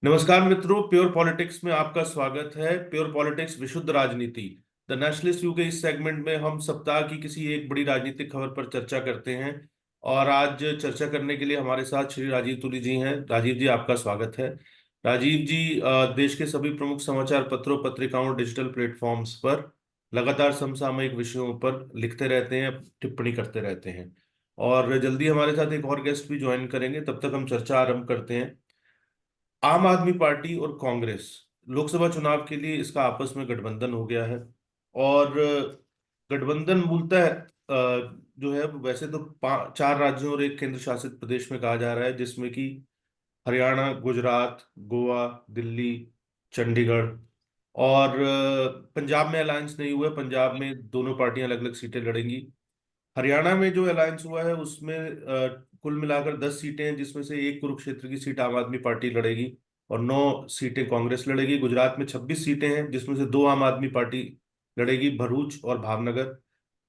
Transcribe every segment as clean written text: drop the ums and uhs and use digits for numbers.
नमस्कार मित्रों, pure politics में आपका स्वागत है। प्योर पॉलिटिक्स विशुद्ध राजनीति द नेशनलिस्ट व्यू के इस सेगमेंट में हम सप्ताह की किसी एक बड़ी राजनीतिक खबर पर चर्चा करते हैं। और आज चर्चा करने के लिए हमारे साथ श्री राजीव तुली जी हैं। राजीव जी, आपका स्वागत है। राजीव जी देश के सभी प्रमुख समाचार पत्रों, पत्रिकाओं और डिजिटल प्लेटफॉर्म्स पर लगातार समसामयिक विषयों पर लिखते रहते हैं, टिप्पणी करते रहते हैं। और जल्दी हमारे साथ एक और गेस्ट भी ज्वाइन करेंगे। तब तक हम चर्चा आरंभ करते हैं। आम आदमी पार्टी और कांग्रेस लोकसभा चुनाव के लिए इसका आपस में गठबंधन हो गया है। और गठबंधन मूलतः जो है वैसे तो चार राज्यों और एक केंद्र शासित प्रदेश में कहा जा रहा है, जिसमें कि हरियाणा, गुजरात, गोवा, दिल्ली, चंडीगढ़। और पंजाब में अलायंस नहीं हुआ है। पंजाब में दोनों पार्टियां अलग अलग सीटें लड़ेंगी। हरियाणा में जो अलायंस हुआ है उसमें कुल मिलाकर 10 सीटें हैं, जिसमें से एक कुरुक्षेत्र की सीट आम आदमी पार्टी लड़ेगी और 9 सीटें कांग्रेस लड़ेगी। गुजरात में 26 सीटें हैं, जिसमें से दो आम आदमी पार्टी लड़ेगी, भरूच और भावनगर।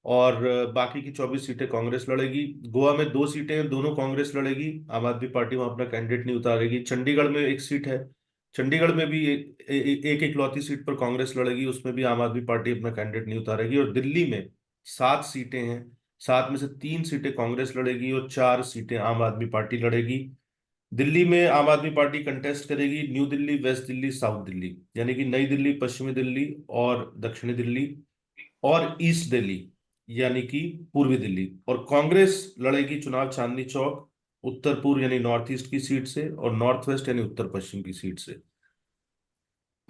और बाकी की 24 सीटें कांग्रेस लड़ेगी। गोवा में 2 सीटें हैं, दोनों कांग्रेस लड़ेगी, आम आदमी पार्टी वहां अपना कैंडिडेट नहीं उतारेगी। चंडीगढ़ में एक सीट है, चंडीगढ़ में भी एक इकलौती सीट पर कांग्रेस लड़ेगी, उसमें भी आम आदमी पार्टी अपना कैंडिडेट नहीं उतारेगी। और दिल्ली में 7 सीटें हैं, 7 में से 3 सीटें कांग्रेस लड़ेगी और 4 सीटें आम आदमी पार्टी लड़ेगी। दिल्ली में आम आदमी पार्टी कंटेस्ट करेगी New Delhi, West Delhi, South Delhi, यानी कि नई दिल्ली, पश्चिमी दिल्ली और दक्षिणी दिल्ली, और ईस्ट दिल्ली यानी कि पूर्वी दिल्ली। और कांग्रेस लड़ेगी चुनाव चांदनी चौक, उत्तर पूर्व यानी नॉर्थ ईस्ट की सीट से, और नॉर्थ वेस्ट यानी उत्तर पश्चिम की सीट से।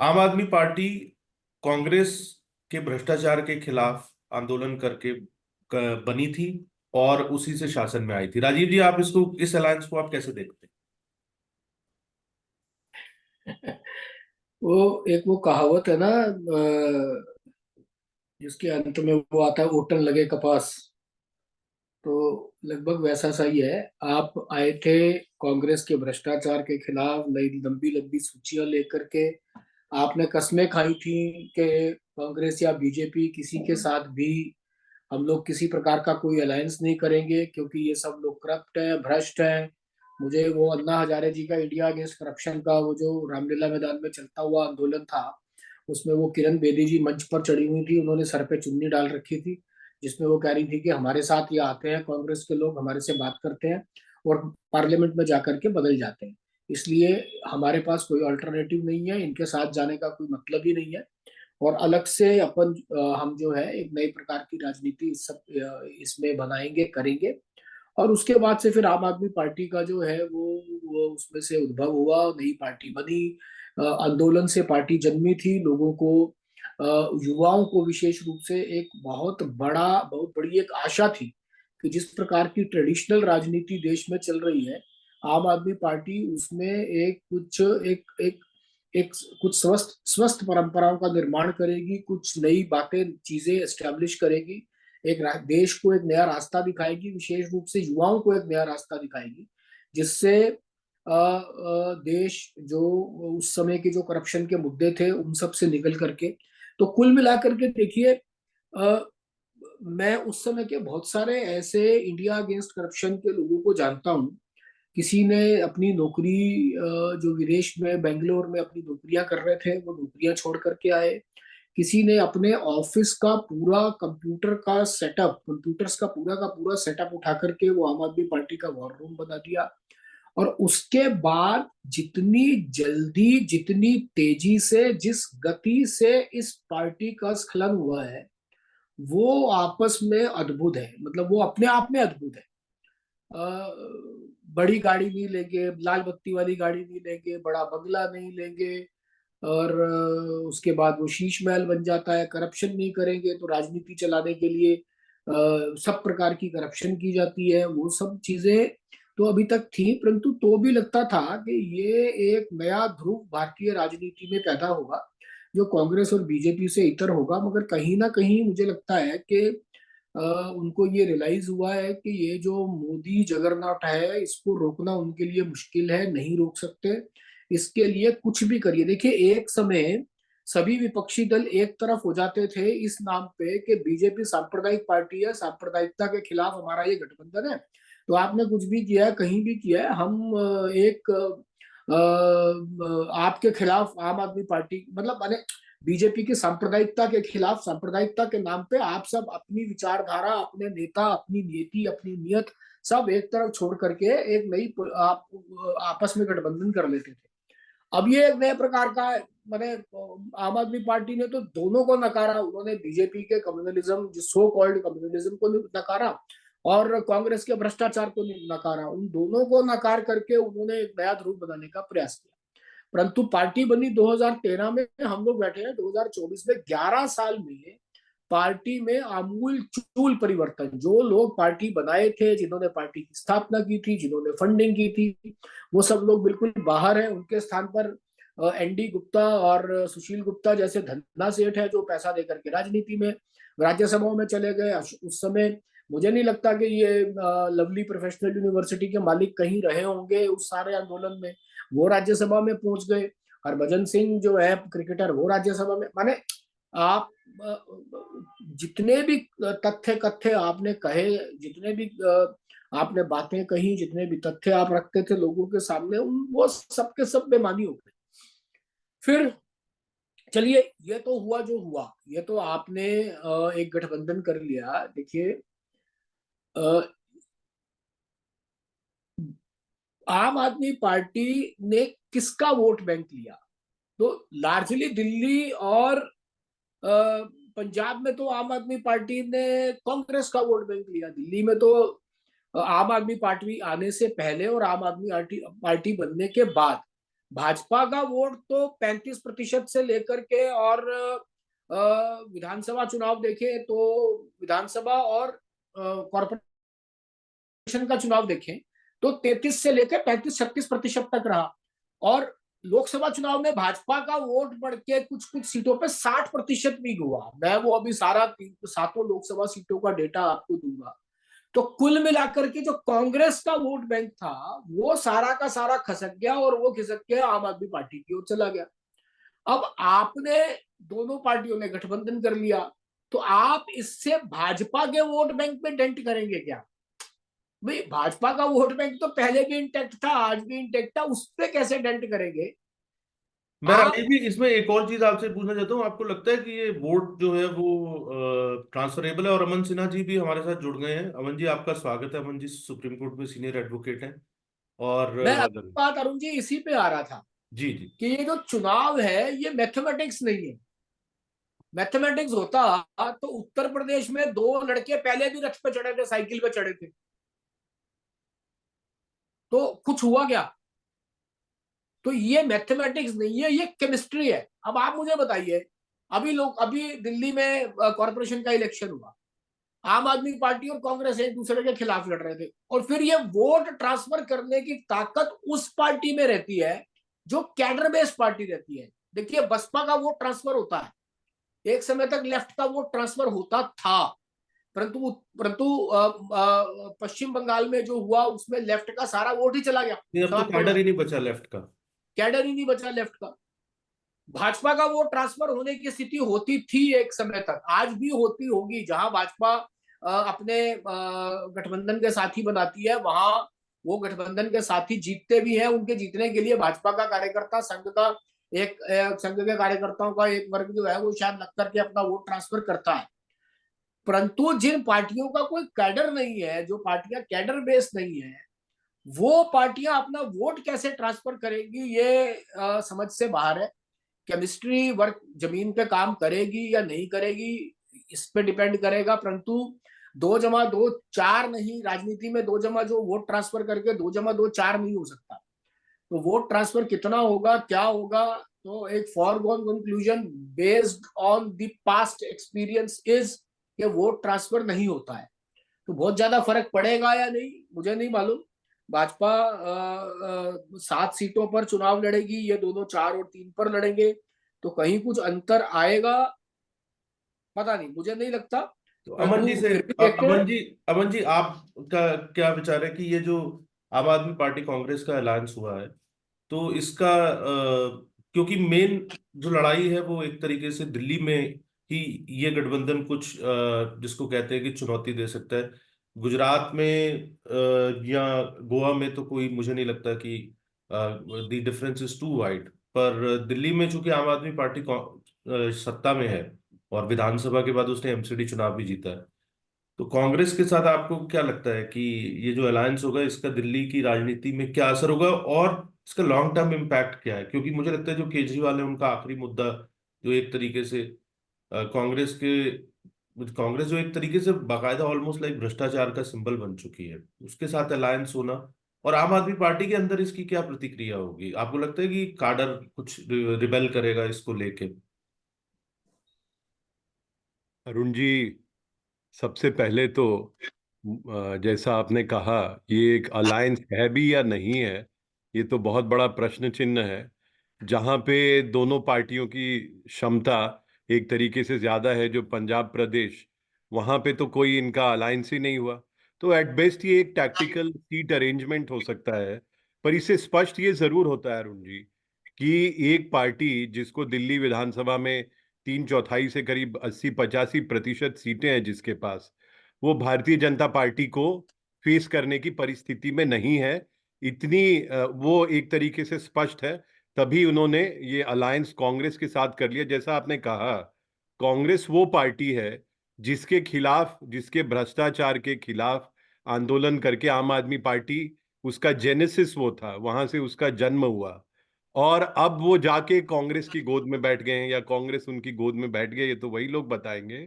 आम आदमी पार्टी कांग्रेस के भ्रष्टाचार के खिलाफ आंदोलन करके बनी थी और उसी से शासन में आई थी। राजीव जी, आप इसको, इस अलायंस को आप कैसे देखते वो एक वो कहावत है ना, जिसके अंत में वो आता है, ओटन लगे कपास। तो लगभग वैसा सा ही है। आप आए थे कांग्रेस के भ्रष्टाचार के खिलाफ, नई लंबी लंबी सूचियां लेकर के। आपने कस्में खाई थी कि कांग्रेस या बीजेपी किसी के साथ भी हम लोग किसी प्रकार का कोई अलायंस नहीं करेंगे, क्योंकि ये सब लोग करप्ट हैं, भ्रष्ट हैं। मुझे वो अन्ना हजारे जी का इंडिया अगेंस्ट करप्शन का वो जो रामलीला मैदान में चलता हुआ आंदोलन था, उसमें वो किरण बेदी जी मंच पर चढ़ी हुई थी, उन्होंने सर पे चुन्नी डाल रखी थी, जिसमें वो कह रही थी कि हमारे साथ ये आते हैं कांग्रेस के लोग, हमारे से बात करते हैं और पार्लियामेंट में जाकर के बदल जाते हैं। इसलिए हमारे पास कोई अल्टरनेटिव नहीं है, इनके साथ जाने का कोई मतलब ही नहीं है। और अलग से अपन हम जो है एक नई प्रकार की राजनीति इस सब इसमें बनाएंगे, करेंगे। और उसके बाद से फिर आम आदमी पार्टी का जो है वो उसमें से उद्भव हुआ, नई पार्टी बनी। आंदोलन से पार्टी जन्मी थी। लोगों को, युवाओं को विशेष रूप से एक बहुत बड़ी एक आशा थी कि जिस प्रकार की ट्रेडिशनल राजनीति देश में चल रही है, आम आदमी पार्टी उसमें एक कुछ एक एक कुछ स्वस्थ स्वस्थ परंपराओं का निर्माण करेगी, कुछ नई बातें, चीजें एस्टेब्लिश करेगी, देश को एक नया रास्ता दिखाएगी, विशेष रूप से युवाओं को एक नया रास्ता दिखाएगी, जिससे देश जो उस समय के जो करप्शन के मुद्दे थे उन सब से निकल करके। तो कुल मिलाकर के देखिए, अ, मैं उस समय के बहुत सारे ऐसे इंडिया अगेंस्ट करप्शन के लोगों को जानता हूँ। किसी ने अपनी नौकरी, जो विदेश में बेंगलोर में अपनी नौकरियां कर रहे थे, वो नौकरियां छोड़ करके आए। किसी ने अपने ऑफिस का पूरा कंप्यूटर्स का पूरा सेटअप उठा करके वो आम आदमी पार्टी का वॉर रूम बना दिया। और उसके बाद जितनी जल्दी, जितनी तेजी से, जिस गति से इस पार्टी का स्खलन हुआ है, वो आपस में अद्भुत है। मतलब वो अपने आप में अद्भुत है। अ, बड़ी गाड़ी नहीं लेंगे, लाल बत्ती वाली गाड़ी नहीं लेंगे, बड़ा बंगला नहीं लेंगे, और उसके बाद वो शीश महल बन जाता है। करप्शन नहीं करेंगे तो राजनीति चलाने के लिए सब प्रकार की करप्शन की जाती है। वो सब चीजें तो अभी तक थी, परंतु तो भी लगता था कि ये एक नया ध्रुव भारतीय राजनीति में पैदा होगा, जो कांग्रेस और बीजेपी से इतर होगा। मगर कहीं ना कहीं मुझे लगता है कि उनको ये रियलाइज हुआ है कि ये जो मोदी जगरनॉट है, इसको रोकना उनके लिए मुश्किल है, नहीं रोक सकते। इसके लिए कुछ भी करिए। देखिए, एक समय सभी विपक्षी दल एक तरफ हो जाते थे इस नाम पे कि बीजेपी सांप्रदायिक पार्टी है, सांप्रदायिकता के खिलाफ हमारा ये गठबंधन है। तो आपने कुछ भी किया है, कहीं भी किया है, हम एक आपके खिलाफ आम आदमी पार्टी, मतलब माने बीजेपी की सांप्रदायिकता के खिलाफ, सांप्रदायिकता के नाम पे आप सब अपनी विचारधारा, अपने नेता, अपनी नीति, अपनी नियत सब एक तरफ छोड़ करके एक नई आप आपस में गठबंधन कर लेते थे। अब ये एक नए प्रकार का है। मैंने आम आदमी पार्टी ने तो दोनों को नकारा, उन्होंने बीजेपी के कम्युनलिज्म, जो सो कॉल्ड कम्युनलिज्म को नकारा, और कांग्रेस के भ्रष्टाचार को नकारा। उन दोनों को नकार करके उन्होंने एक नया ध्रुव बनाने का प्रयास किया। परंतु पार्टी बनी 2013 में, हम लोग बैठे हैं 2024 में। 11 साल में पार्टी में आमूल चूल परिवर्तन। जो लोग पार्टी बनाए थे, जिन्होंने पार्टी की स्थापना की थी, जिन्होंने फंडिंग की थी, वो सब लोग बिल्कुल बाहर हैं। उनके स्थान पर एनडी गुप्ता और सुशील गुप्ता जैसे धन्ना सेठ है, जो पैसा देकर के राजनीति में, राज्यसभा में चले गए। उस समय मुझे नहीं लगता कि ये लवली प्रोफेशनल यूनिवर्सिटी के मालिक कहीं रहे होंगे उस सारे आंदोलन में। वो राज्यसभा में पहुंच गए। हरभजन सिंह जो है क्रिकेटर, वो राज्यसभा में। माने आप जितने भी तथ्य कथ्य आपने कहे, जितने भी आपने बातें कही, जितने भी तथ्य आप रखते थे लोगों के सामने, वो सबके सब बेमानी हो गए। फिर चलिए, ये तो हुआ जो हुआ। ये तो आपने एक गठबंधन कर लिया। देखिए, आम आदमी पार्टी ने किसका वोट बैंक लिया? तो लार्जली दिल्ली और पंजाब में तो आम आदमी पार्टी ने कांग्रेस का वोट बैंक लिया। दिल्ली में तो आम आदमी पार्टी आने से पहले और आम आदमी पार्टी बनने के बाद भाजपा का वोट तो 35% से लेकर के, और विधानसभा चुनाव देखें तो विधानसभा और कॉर्पोरेशन का चुनाव देखें तो 33 से लेकर 35-36% तक रहा। और लोकसभा चुनाव में भाजपा का वोट बढ़ के कुछ कुछ सीटों पे 60% भी हुआ। मैं वो अभी सारा सातों लोकसभा सीटों का डेटा आपको दूंगा। तो कुल मिलाकर के जो कांग्रेस का वोट बैंक था, वो सारा का सारा खसक गया, और वो खिसक के आम आदमी पार्टी की ओर चला गया। अब आपने, दोनों पार्टियों ने गठबंधन कर लिया, तो आप इससे भाजपा के वोट बैंक में डेंट करेंगे क्या? भाई, भाजपा का वोट बैंक तो पहले भी इंटैक्ट था, आज भी इंटैक्ट था, उस पर कैसे डेंट करेंगे मैं आप? राजीव भी इसमें एक और चीज आपसे पूछना चाहता हूँ, आपको लगता है कि ये वोट जो है वो ट्रांसफरेबल है? और अमन सिन्हा जी भी हमारे साथ जुड़ गए हैं। अमन जी, आपका स्वागत है। अमन जी सुप्रीम कोर्ट में सीनियर एडवोकेट हैं और मैं लॉयर अगली हैं। बात अरुण जी इसी पे आ रहा था जी जी। कि ये जो चुनाव है, ये मैथमेटिक्स नहीं है। मैथमेटिक्स होता तो उत्तर प्रदेश में दो लड़के पहले भी रथ पे चढ़े थे, साइकिल पे चढ़े थे, तो कुछ हुआ क्या? तो ये मैथमेटिक्स नहीं है, ये केमिस्ट्री है। अब आप मुझे बताइए, अभी दिल्ली में कॉर्पोरेशन का इलेक्शन हुआ, आम आदमी पार्टी और कांग्रेस एक दूसरे के खिलाफ लड़ रहे थे, और फिर ये वोट ट्रांसफर करने की ताकत उस पार्टी में रहती है जो कैडर बेस्ड पार्टी रहती है। देखिए, बसपा का वोट ट्रांसफर होता है, एक समय तक लेफ्ट का वोट ट्रांसफर होता था, परंतु परंतु पश्चिम बंगाल में जो हुआ उसमें लेफ्ट का सारा वोट ही चला गया, नहीं, अब तो समाप्त हो कैडर गया। ही नहीं बचा लेफ्ट का। कैडर ही नहीं बचा लेफ्ट का। भाजपा का वोट ट्रांसफर होने की स्थिति होती थी एक समय तक, आज भी होती होगी। जहां भाजपा अपने गठबंधन के साथी बनाती है, वहां वो गठबंधन के साथी जीतते भी हैं। उनके जीतने के लिए भाजपा का कार्यकर्ता संघ का संघ के कार्यकर्ताओं का एक वर्ग जो है वो शायद लग करके अपना वोट ट्रांसफर करता है। परंतु जिन पार्टियों का कोई कैडर नहीं है, जो पार्टियां कैडर बेस्ड नहीं है, वो पार्टियां अपना वोट कैसे ट्रांसफर करेंगी, ये समझ से बाहर है। केमिस्ट्री वर्क जमीन पे काम करेगी या नहीं करेगी, इस पे डिपेंड करेगा। परंतु 2+2 4 नहीं, राजनीति में 2 जो वोट ट्रांसफर करके 2+2 4 नहीं हो सकता। तो वोट ट्रांसफर कितना होगा, क्या होगा, तो एक foregone conclusion based on the past experience is कि वोट ट्रांसफर नहीं होता है। तो बहुत ज्यादा फर्क पड़ेगा या नहीं, मुझे नहीं मालूम। भाजपा 7 सीटों पर चुनाव लड़ेगी, ये दोनों 4 और 3 पर लड़ेंगे, तो कहीं कुछ अंतर आएगा, पता नहीं, मुझे नहीं लगता। तो अमन जी परंतु से, फिर भी देखते हैं। अमन जी आपका क्या विचार है कि ये जो आम आदमी पार्टी कांग्रेस का अलायंस हुआ है, तो इसका क्योंकि मेन जो लड़ाई है वो एक तरीके से दिल्ली में ही ये गठबंधन कुछ जिसको कहते हैं कि चुनौती दे सकता है। गुजरात में या गोवा में तो कोई मुझे नहीं लगता कि the difference is too wide. पर दिल्ली में चूंकि आम आदमी पार्टी सत्ता में है और विधानसभा के बाद उसने एमसीडी चुनाव भी जीता है, तो कांग्रेस के साथ आपको क्या लगता है कि ये जो अलायंस होगा इसका दिल्ली की राजनीति में क्या असर होगा और इसका लॉन्ग टर्म इम्पैक्ट क्या है? क्योंकि मुझे लगता है जो केजरीवाल है उनका आखिरी मुद्दा, जो एक तरीके से कांग्रेस के कांग्रेस जो एक तरीके से बाकायदा ऑलमोस्ट लाइक भ्रष्टाचार का सिंबल बन चुकी है, उसके साथ अलायंस होना, और आम आदमी पार्टी के अंदर इसकी क्या प्रतिक्रिया होगी? आपको लगता है कि काडर कुछ रिबेल करेगा इसको लेके? अरुण जी, सबसे पहले तो जैसा आपने कहा, ये एक अलायंस है भी या नहीं है, ये तो बहुत बड़ा प्रश्न चिन्ह है। जहां पे दोनों पार्टियों की क्षमता एक तरीके से ज्यादा है, जो पंजाब प्रदेश, वहां पे तो कोई इनका अलायंस ही नहीं हुआ। तो एट बेस्ट ये एक टैक्टिकल सीट अरेंजमेंट हो सकता है। पर इससे स्पष्ट ये जरूर होता है अरुण जी, कि एक पार्टी जिसको दिल्ली विधानसभा में 3/4 से करीब 80-85% सीटें हैं जिसके पास, वो भारतीय जनता पार्टी को फेस करने की परिस्थिति में नहीं है। इतनी वो एक तरीके से स्पष्ट है। तभी उन्होंने ये अलायंस कांग्रेस के साथ कर लिया। जैसा आपने कहा, कांग्रेस वो पार्टी है जिसके खिलाफ, जिसके भ्रष्टाचार के खिलाफ आंदोलन करके आम आदमी पार्टी, उसका जेनेसिस वो था, वहां से उसका जन्म हुआ। और अब वो जाके कांग्रेस की गोद में बैठ गए हैं या कांग्रेस उनकी गोद में बैठ गए, ये तो वही लोग बताएंगे।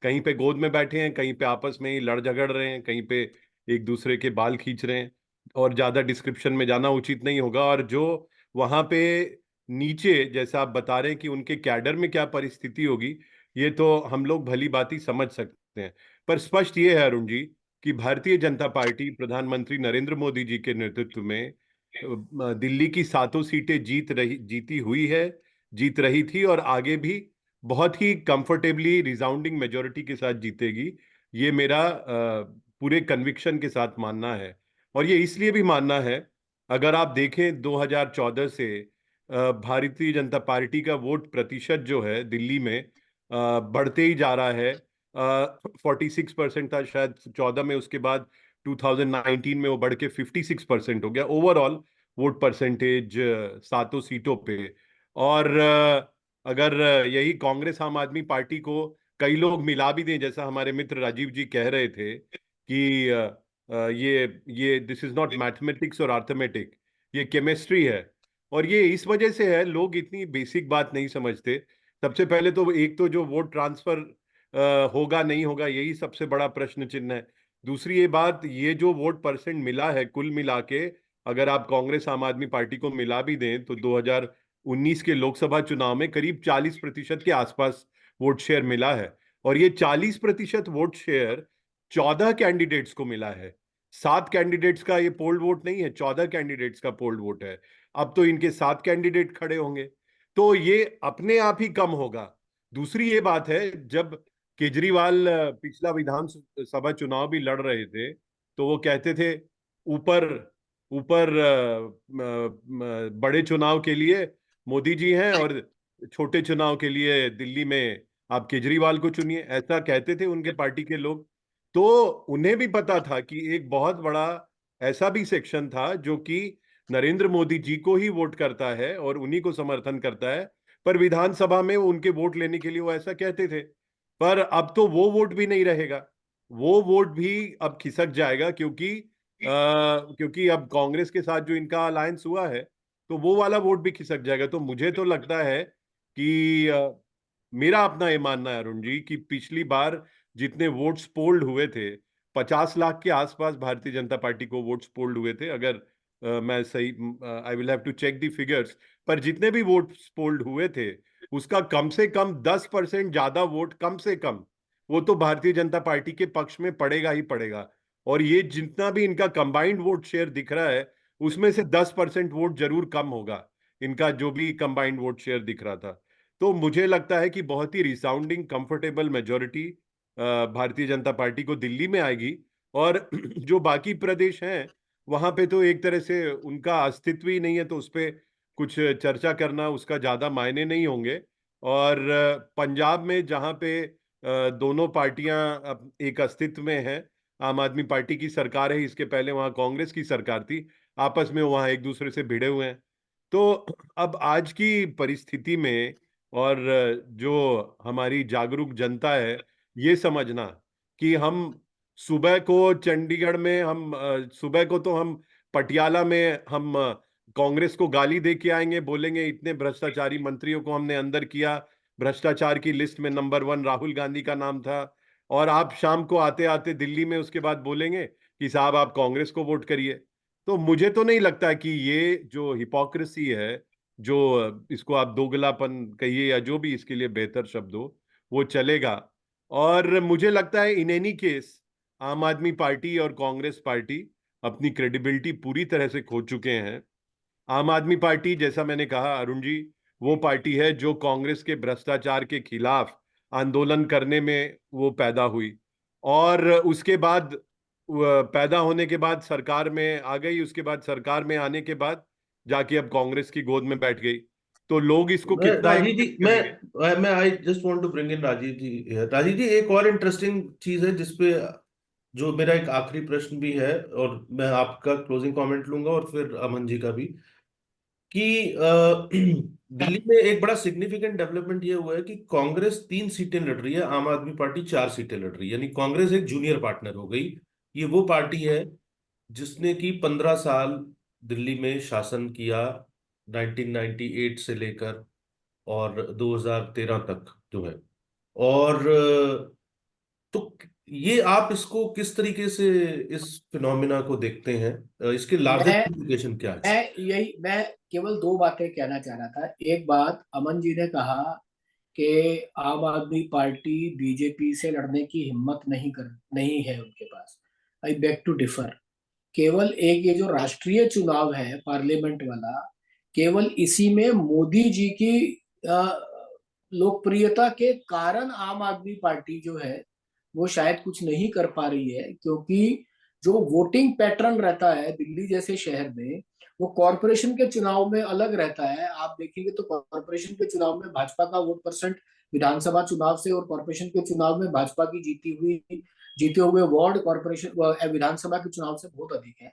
कहीं पे गोद में बैठे हैं, कहीं पे आपस में ही लड़ झगड़ रहे हैं, कहीं पे एक दूसरे के बाल खींच रहे हैं। और ज्यादा डिस्क्रिप्शन में जाना उचित नहीं होगा। और जो वहां पे नीचे, जैसा आप बता रहे हैं कि उनके कैडर में क्या परिस्थिति होगी, ये तो हम लोग भली भांति समझ सकते हैं। पर स्पष्ट ये है अरुण जी, कि भारतीय जनता पार्टी प्रधानमंत्री नरेंद्र मोदी जी के नेतृत्व में दिल्ली की 7 सीटें जीती हुई है, जीत रही थी, और आगे भी बहुत ही कंफर्टेबली रिसाउंडिंग मेजोरिटी के साथ जीतेगी। ये मेरा पूरे कन्विक्शन के साथ मानना है। और ये इसलिए भी मानना है, अगर आप देखें 2014 से भारतीय जनता पार्टी का वोट प्रतिशत जो है दिल्ली में बढ़ते ही जा रहा है। 46% था शायद 14 में, उसके बाद 2019 में वो बढ़ के 56% हो गया ओवरऑल वोट परसेंटेज 7 सीटों पे। और अगर यही कांग्रेस आम आदमी पार्टी को कई लोग मिला भी दें, जैसा हमारे मित्र राजीव जी कह रहे थे कि ये दिस इज नॉट मैथमेटिक्स और अर्थमेटिक, ये केमिस्ट्री है। और ये इस वजह से है, लोग इतनी बेसिक बात नहीं समझते। सबसे पहले तो एक तो जो वोट ट्रांसफर होगा नहीं होगा, यही सबसे बड़ा प्रश्न चिन्ह है। दूसरी ये बात, ये जो वोट परसेंट मिला है कुल मिला के, अगर आप कांग्रेस आम आदमी पार्टी को मिला भी दें, तो 2019 के लोकसभा चुनाव में करीब 40% के आसपास वोट शेयर मिला है। और ये 40% वोट शेयर 14 कैंडिडेट्स को मिला है। 7 कैंडिडेट्स का ये पोल्ड वोट नहीं है, 14 कैंडिडेट्स का पोल्ड वोट है। अब तो इनके 7 कैंडिडेट खड़े होंगे, तो ये अपने आप ही कम होगा। दूसरी ये बात है, जब केजरीवाल पिछला विधानसभा चुनाव भी लड़ रहे थे, तो वो कहते थे ऊपर ऊपर बड़े चुनाव के लिए मोदी जी हैं, और छोटे चुनाव के लिए दिल्ली में आप केजरीवाल को चुनिए, ऐसा कहते थे उनके पार्टी के लोग। तो उन्हें भी पता था कि एक बहुत बड़ा ऐसा भी सेक्शन था जो कि नरेंद्र मोदी जी को ही वोट करता है और उन्हीं को समर्थन करता है। पर विधानसभा में उनके वोट लेने के लिए वो ऐसा कहते थे। पर अब तो वो वोट भी नहीं रहेगा, वो वोट भी अब खिसक जाएगा, क्योंकि अब कांग्रेस के साथ जो इनका अलायंस हुआ है, तो वो वाला वोट भी खिसक जाएगा। तो मुझे तो लगता है कि मेरा अपना ये मानना है अरुण जी, कि पिछली बार जितने वोट्स पोल्ड हुए थे, 50 लाख के आसपास भारतीय जनता पार्टी को वोट्स पोल्ड हुए थे, अगर मैं सही, I will have to check the figures. पर जितने भी वोट्स पोल्ड हुए थे, उसका कम से कम 10% ज्यादा वोट, कम से कम, वो तो भारतीय जनता पार्टी के पक्ष में पड़ेगा ही पड़ेगा। और ये जितना भी इनका कंबाइंड वोट शेयर दिख रहा है, उसमें से 10% वोट जरूर कम होगा, इनका जो भी कंबाइंड वोट शेयर दिख रहा था। तो मुझे लगता है कि बहुत ही resounding comfortable majority Bharatiya Janata party को दिल्ली में आएगी। और जो बाकी प्रदेश हैं, वहां पे तो एक तरह से उनका अस्तित्व ही नहीं है, तो उस पर कुछ चर्चा करना, उसका ज्यादा मायने नहीं होंगे। और पंजाब में जहां पे दोनों पार्टियां अब एक अस्तित्व में हैं, आम आदमी पार्टी की सरकार है, इसके पहले वहां कांग्रेस की सरकार थी। आपस में वहां एक दूसरे से भिड़े हुए हैं। तो अब आज की परिस्थिति में और जो हमारी जागरूक जनता है, ये समझना कि हम सुबह को चंडीगढ़ में, हम सुबह को तो हम पटियाला में हम कांग्रेस को गाली दे के आएंगे, बोलेंगे इतने भ्रष्टाचारी मंत्रियों को हमने अंदर किया, भ्रष्टाचार की लिस्ट में नंबर 1 राहुल गांधी का नाम था। और आप शाम को आते आते दिल्ली में उसके बाद बोलेंगे कि साहब आप कांग्रेस को वोट करिए। तो मुझे तो नहीं लगता कि ये जो हिपोक्रेसी है, जो इसको आप दोगलापन कहिए या जो भी इसके लिए बेहतर शब्द हो, वो चलेगा। और मुझे लगता है इन एनी केस आम आदमी पार्टी और कांग्रेस पार्टी अपनी क्रेडिबिलिटी पूरी तरह से खो चुके हैं। आम आदमी पार्टी, जैसा मैंने कहा अरुण जी, वो पार्टी है जो कांग्रेस के भ्रष्टाचार के खिलाफ आंदोलन करने में वो पैदा हुई, और उसके बाद पैदा होने के बाद सरकार में आ गई, उसके बाद सरकार में आने के बाद जाके अब कांग्रेस की गोद में बैठ गई। तो लोग इसको मैं कितना राजीव जी, एक्सेप्ट करेंगे? मैं I just want to bring in Rajiv ji. Rajiv ji, एक और इंटरेस्टिंग चीज है जिसपे जो मेरा एक आखिरी प्रश्न भी है, और मैं आपका क्लोजिंग कमेंट लूंगा और फिर अमन जी का भी, कि दिल्ली में एक बड़ा सिग्निफिकेंट डेवलपमेंट ये हुआ है कि कांग्रेस 3 सीटें लड़ रही है, आम आदमी पार्टी 4 सीटें लड़ रही है, यानी कांग्रेस एक जूनियर पार्टनर हो गई। ये वो पार्टी है जिसने कि 15 साल दिल्ली में शासन किया, 1998 से लेकर और 2013 तक जो है। और तो ये आप इसको किस तरीके से, इस फिनोमिना को देखते हैं? इसके लार्जर मैं इम्प्लीकेशन क्या है? मैं केवल दो बातें कहना चाह रहा था। एक बात, अमन जी ने कहा कि आम आदमी पार्टी बीजेपी से लड़ने की हिम्मत नहीं है उनके पास। I beg to differ. केवल एक ये जो राष्ट्रीय चुनाव है पार्लियामेंट वाला, केवल इसी में मोदी जी की अ, लोकप्रियता के कारण आम आदमी पार्टी जो है वो शायद कुछ नहीं कर पा रही है, क्योंकि जो वोटिंग पैटर्न रहता है दिल्ली जैसे शहर में, वो कॉरपोरेशन के चुनाव में अलग रहता है। आप देखेंगे तो कॉरपोरेशन के चुनाव में भाजपा का वोट परसेंट विधानसभा चुनाव से और कॉरपोरेशन के चुनाव में भाजपा की जीते हुए वार्ड कॉरपोरेशन विधानसभा के चुनाव से बहुत अधिक है।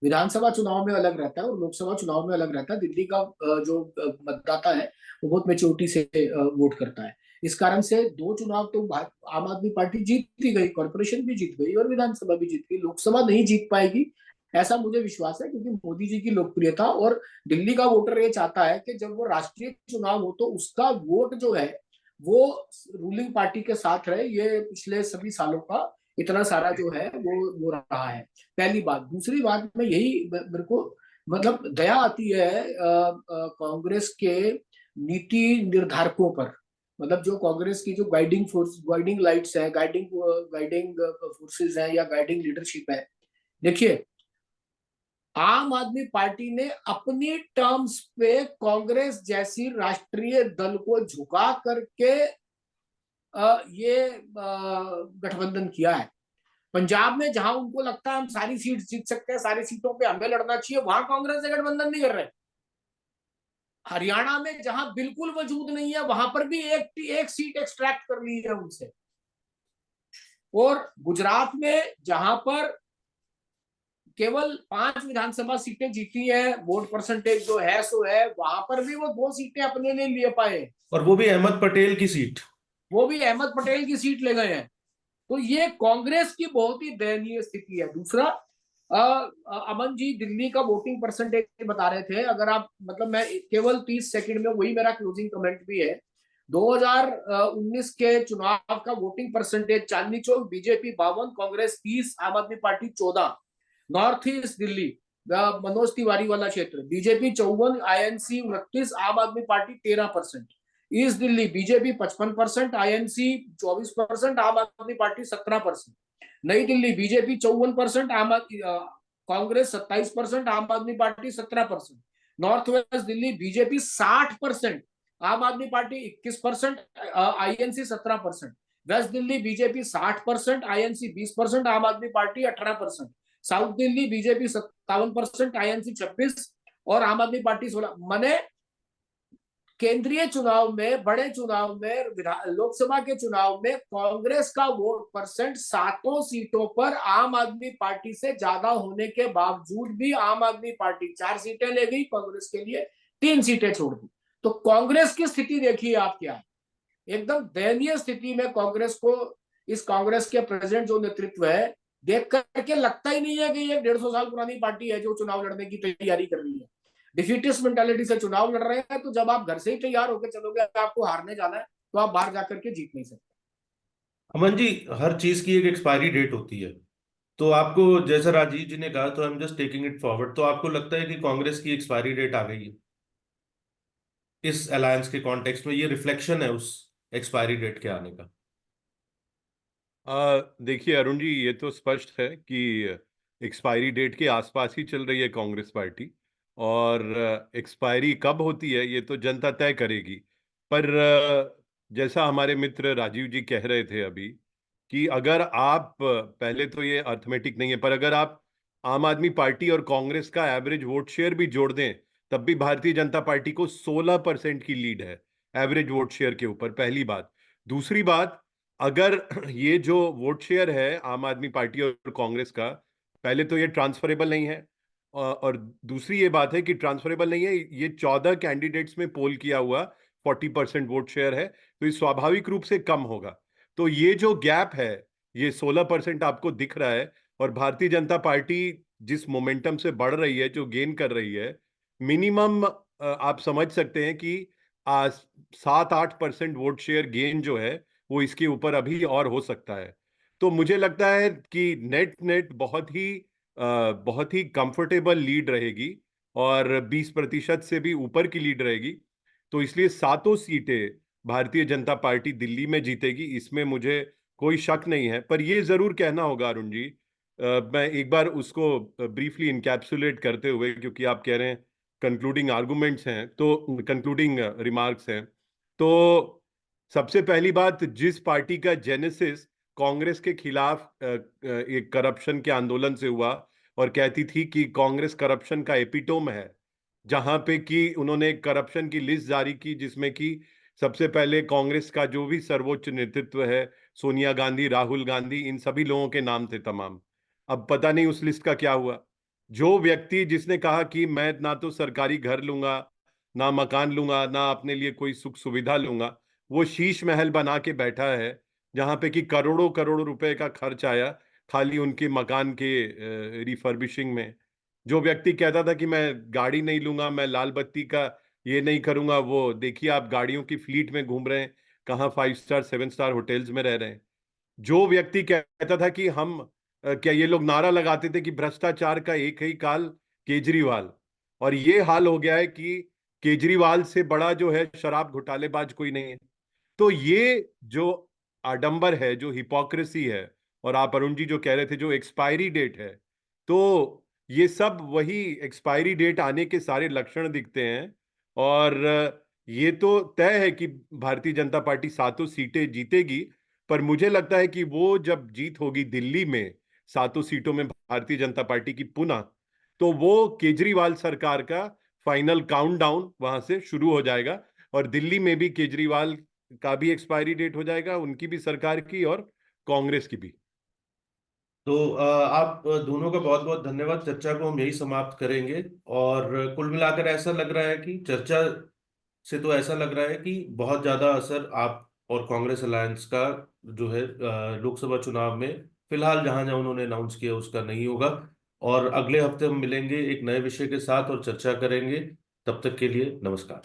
विधानसभा चुनाव में अलग रहता है और लोकसभा चुनाव में अलग रहता है। दिल्ली का जो मतदाता है वो बहुत मेच्योरिटी से वोट करता है। इस कारण से दो चुनाव तो आम आदमी पार्टी जीत ही गई, कॉरपोरेशन भी जीत गई और विधानसभा भी जीत गई। लोकसभा नहीं जीत पाएगी ऐसा मुझे विश्वास है, क्योंकि मोदी जी की लोकप्रियता, और दिल्ली का वोटर ये चाहता है कि जब वो राष्ट्रीय चुनाव हो तो उसका वोट जो है वो रूलिंग पार्टी के साथ रहे। ये पिछले सभी सालों का इतना सारा जो है वो रहा है। पहली बात। दूसरी बात में यही मेरे को मतलब दया आती है कांग्रेस के नीति निर्धारकों पर। मतलब जो कांग्रेस की जो गाइडिंग लाइट्स है, गाइडिंग फोर्सेस है या गाइडिंग लीडरशिप है। देखिए, आम आदमी पार्टी ने अपनी टर्म्स पे कांग्रेस जैसी राष्ट्रीय दल को झुका करके ये गठबंधन किया है। पंजाब में जहां उनको लगता है हम सारी सीट जीत सकते हैं, सारी सीटों पे हमें लड़ना चाहिए, वहां कांग्रेस से गठबंधन नहीं कर रहे। हरियाणा में जहां बिल्कुल वजूद नहीं है वहां पर भी एक सीट एक्सट्रैक्ट कर ली है उनसे। और गुजरात में जहां पर केवल 5 विधानसभा सीटें जीती है, वोट परसेंटेज जो है सो है, वहां पर भी वो 2 सीटें अपने लिए ले पाए, और वो भी अहमद पटेल की सीट। वो भी अहमद पटेल की सीट ले गए हैं। तो ये कांग्रेस की बहुत ही दयनीय स्थिति है। दूसरा, अमन जी दिल्ली का वोटिंग परसेंटेज बता रहे थे, अगर आप मतलब मैं केवल 30 सेकंड में, वही मेरा क्लोजिंग कमेंट भी है। 2019 के चुनाव का voting percentage Chandni Chowk BJP 52, Congress 30, आम Aadmi party 14। North east Delhi Manoj Tiwari वाला क्षेत्र बीजेपी 54, आईएनसी 29, आम Aadmi party 13%। East Delhi BJP 55%, INC 24%, आम आदमी पार्टी 17%। नई Delhi BJP 54%, Congress 27%, Aam Aadmi party 17%। North West Delhi BJP 60%, Aam Aadmi party 21%, INC 17%। West Delhi BJP 60%, INC 20%, Aam Aadmi party 18%। South Delhi BJP 57%, INC 26 और आम आदमी पार्टी 16। मने केंद्रीय चुनाव में, बड़े चुनाव में, लोकसभा के चुनाव में कांग्रेस का वोट परसेंट 7 सीटों पर आम आदमी पार्टी से ज्यादा होने के बावजूद भी आम आदमी पार्टी 4 सीटें ले गई, कांग्रेस के लिए 3 सीटें छोड़ दी। तो कांग्रेस की स्थिति देखिए आप क्या है, एकदम दयनीय स्थिति में कांग्रेस को, इस कांग्रेस के प्रेजेंट जो नेतृत्व है, देख करके लगता ही नहीं है कि ये 150 साल पुरानी पार्टी है जो चुनाव लड़ने की तैयारी कर रही है। डिफीटिस्ट मेंटालिटी से चुनाव लड़ रहे हैं, तो जब आप घर से ही तैयार होकर चलोगे आपको हारने जाना है, तो आप बाहर जाकर के जीत नहीं सकते। अमन जी, हर चीज की एक एक्सपायरी डेट होती है। तो आपको, जैसा राजीव जी ने कहा, तो I am just taking it forward, तो आपको लगता है कि कांग्रेस की एक्सपायरी डेट आ गई है इस अलायंस के कॉन्टेक्स्ट में? ये रिफ्लेक्शन है उस एक्सपायरी डेट के आने का? देखिए अरुण जी, ये तो स्पष्ट है कि एक्सपायरी डेट के आसपास ही चल रही है कांग्रेस पार्टी। और एक्सपायरी कब होती है ये तो जनता तय करेगी। पर जैसा हमारे मित्र राजीव जी कह रहे थे अभी, कि अगर आप पहले तो ये अर्थमेटिक नहीं है, पर अगर आप आम आदमी पार्टी और कांग्रेस का एवरेज वोट शेयर भी जोड़ दें, तब भी भारतीय जनता पार्टी को 16% की लीड है एवरेज वोट शेयर के ऊपर। पहली बात। दूसरी बात, अगर ये जो वोट शेयर है आम आदमी पार्टी और कांग्रेस का, पहले तो ये ट्रांसफरेबल नहीं है। और दूसरी ये बात है कि ट्रांसफरेबल नहीं है, ये 14 कैंडिडेट्स में पोल किया हुआ 40% वोट शेयर है, तो ये स्वाभाविक रूप से कम होगा। तो ये जो गैप है, ये 16% आपको दिख रहा है। और भारतीय जनता पार्टी जिस मोमेंटम से बढ़ रही है, जो गेन कर रही है, मिनिमम आप समझ सकते हैं कि 7-8% वोट शेयर गेन जो है वो इसके ऊपर अभी और हो सकता है। तो मुझे लगता है कि नेट नेट बहुत ही कंफर्टेबल लीड रहेगी, और 20% से भी ऊपर की लीड रहेगी। तो इसलिए 7 सीटें भारतीय जनता पार्टी दिल्ली में जीतेगी, इसमें मुझे कोई शक नहीं है। पर यह जरूर कहना होगा अरुण जी, मैं एक बार उसको ब्रीफली इनकैप्सुलेट करते हुए, क्योंकि आप कह रहे हैं कंक्लूडिंग आर्गुमेंट्स हैं, तो कंक्लूडिंग रिमार्क्स हैं, तो सबसे पहली बात, जिस पार्टी का जेनेसिस कांग्रेस के खिलाफ एक करप्शन के आंदोलन से हुआ, और कहती थी कि कांग्रेस करप्शन का एपिटोम है, जहां पे कि उन्होंने करप्शन की लिस्ट जारी की, जिसमें कि सबसे पहले कांग्रेस का जो भी सर्वोच्च नेतृत्व है, सोनिया गांधी, राहुल गांधी, इन सभी लोगों के नाम थे तमाम। अब पता नहीं उस लिस्ट का क्या हुआ। जो व्यक्ति जिसने कहा कि मैं ना तो सरकारी घर लूंगा, ना मकान लूंगा, ना अपने लिए कोई सुख सुविधा लूंगा, वो शीश महल बना के बैठा है, जहां पे कि करोड़ों करोड़ रुपए का खर्च आया खाली उनके मकान के रिफर्बिशिंग में। जो व्यक्ति कहता था कि मैं गाड़ी नहीं लूंगा, मैं लाल बत्ती का ये नहीं करूंगा, वो देखिए आप गाड़ियों की फ्लीट में घूम रहे हैं, कहाँ 5 स्टार 7 स्टार होटल्स में रह रहे हैं। जो व्यक्ति कहता था कि हम क्या, ये लोग नारा लगाते थे कि भ्रष्टाचार का एक ही काल केजरीवाल, और ये हाल हो गया है कि केजरीवाल से बड़ा जो है शराब घोटालेबाज कोई नहीं है। तो ये जो आडंबर है, जो हिपोक्रेसी है, और आप अरुण जी जो कह रहे थे जो एक्सपायरी डेट है, तो ये सब वही एक्सपायरी डेट आने के सारे लक्षण दिखते हैं। और ये तो तय है कि भारतीय जनता पार्टी 7 सीटें जीतेगी। पर मुझे लगता है कि वो जब जीत होगी दिल्ली में 7 सीटों में भारतीय जनता पार्टी की पुनः, तो वो केजरीवाल सरकार का फाइनल काउंटडाउन वहां से शुरू हो जाएगा। और दिल्ली में भी केजरीवाल का भी एक्सपायरी डेट हो जाएगा, उनकी भी सरकार की, और कांग्रेस की भी। तो आप दोनों का बहुत बहुत धन्यवाद। चर्चा को हम यही समाप्त करेंगे। और कुल मिलाकर ऐसा लग रहा है कि चर्चा से तो ऐसा लग रहा है कि बहुत ज्यादा असर आप और कांग्रेस अलायंस का जो है लोकसभा चुनाव में फिलहाल जहां जहां उन्होंने अनाउंस किया उसका नहीं होगा। और अगले हफ्ते हम मिलेंगे एक नए विषय के साथ और चर्चा करेंगे। तब तक के लिए नमस्कार।